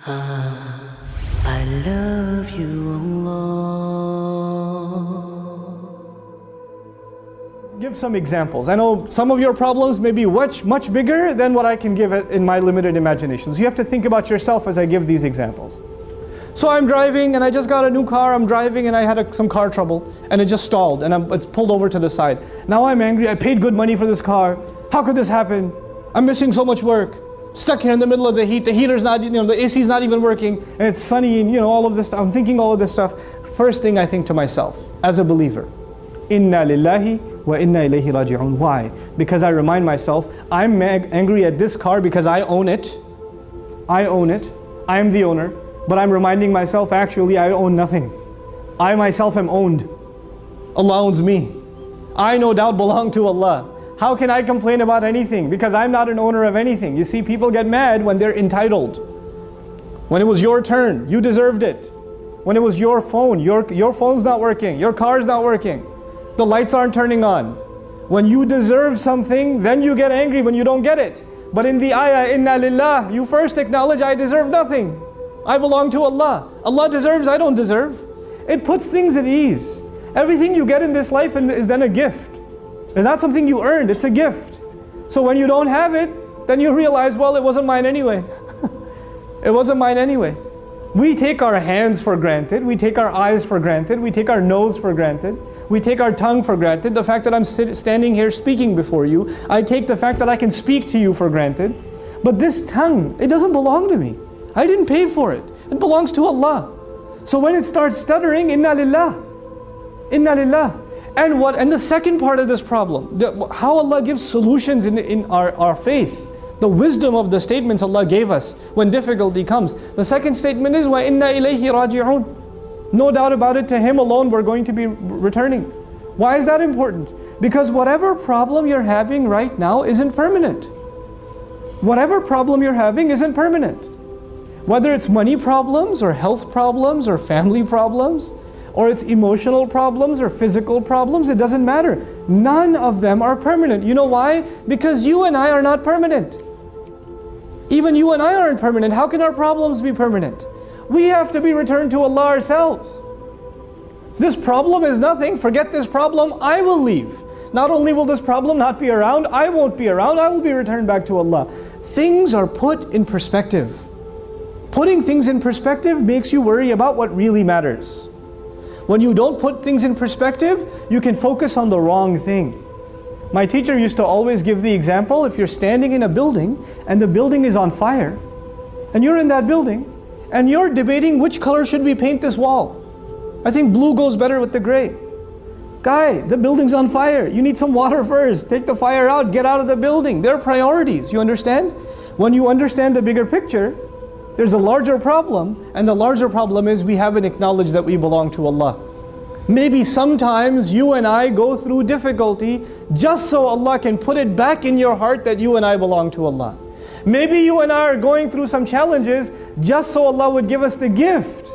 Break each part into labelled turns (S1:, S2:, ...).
S1: I love you, Allah.
S2: Give some examples. I know some of your problems may be much bigger than what I can give it in my limited imagination. So you have to think about yourself as I give these examples. So I'm driving and I just got a new car, I'm driving and I had some car trouble and it just stalled and it's pulled over to the side. Now I'm angry, I paid good money for this car. How could this happen? I'm missing so much work. Stuck here in the middle of the heat, the heater's not, the AC's not even working, and it's sunny and all of this stuff. I'm thinking all of this stuff. First thing I think to myself, as a believer, Inna lillahi wa inna ilayhi raji'un. Why? Because I remind myself, I'm angry at this car because I own it. I own it. I am the owner. But I'm reminding myself, actually, I own nothing. I myself am owned. Allah owns me. I no doubt belong to Allah. How can I complain about anything? Because I'm not an owner of anything. You see, people get mad when they're entitled. When it was your turn, you deserved it. When it was your phone, your phone's not working, your car's not working, the lights aren't turning on. When you deserve something, then you get angry when you don't get it. But in the ayah, Inna lillah, you first acknowledge, I deserve nothing. I belong to Allah. Allah deserves, I don't deserve. It puts things at ease. Everything you get in this life is then a gift. It's not something you earned, it's a gift. So when you don't have it, then you realize, well, it wasn't mine anyway. It wasn't mine anyway. We take our hands for granted, we take our eyes for granted, we take our nose for granted, we take our tongue for granted. The fact that I'm standing here speaking before you, I take the fact that I can speak to you for granted. But this tongue, it doesn't belong to me. I didn't pay for it. It belongs to Allah. So when it starts stuttering, Inna lillah, Inna lillah. And the second part of this problem, how Allah gives solutions in our faith, the wisdom of the statements Allah gave us when difficulty comes. The second statement is, وَإِنَّا إِلَيْهِ رَاجِعُونَ. No doubt about it, to Him alone we're going to be returning. Why is that important? Because whatever problem you're having right now isn't permanent. Whatever problem you're having isn't permanent. Whether it's money problems or health problems or family problems, or it's emotional problems or physical problems, it doesn't matter. None of them are permanent. You know why? Because you and I are not permanent. Even you and I aren't permanent. How can our problems be permanent? We have to be returned to Allah ourselves. This problem is nothing. Forget this problem. I will leave. Not only will this problem not be around, I won't be around. I will be returned back to Allah. Things are put in perspective. Putting things in perspective makes you worry about what really matters. When you don't put things in perspective, you can focus on the wrong thing. My teacher used to always give the example, if you're standing in a building and the building is on fire, and you're in that building, and you're debating which color should we paint this wall. I think blue goes better with the gray. Guy, the building's on fire. You need some water first. Take the fire out, get out of the building. There are priorities, you understand? When you understand the bigger picture, there's a larger problem, and the larger problem is we haven't acknowledged that we belong to Allah. Maybe sometimes you and I go through difficulty just so Allah can put it back in your heart that you and I belong to Allah. Maybe you and I are going through some challenges just so Allah would give us the gift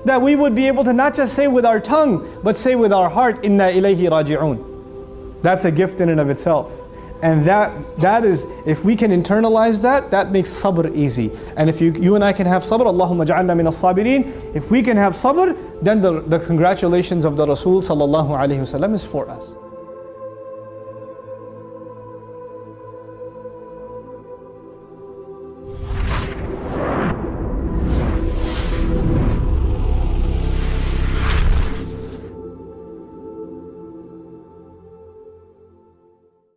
S2: that we would be able to not just say with our tongue, but say with our heart, Inna ilayhi raji'un. That's a gift in and of itself. And that is, if we can internalize that, that makes sabr easy. And if you and I can have sabr, Allahumma ja'alna min as-sabirin. If we can have sabr, then the congratulations of the Rasul sallallahu alaihi wasallam is for us.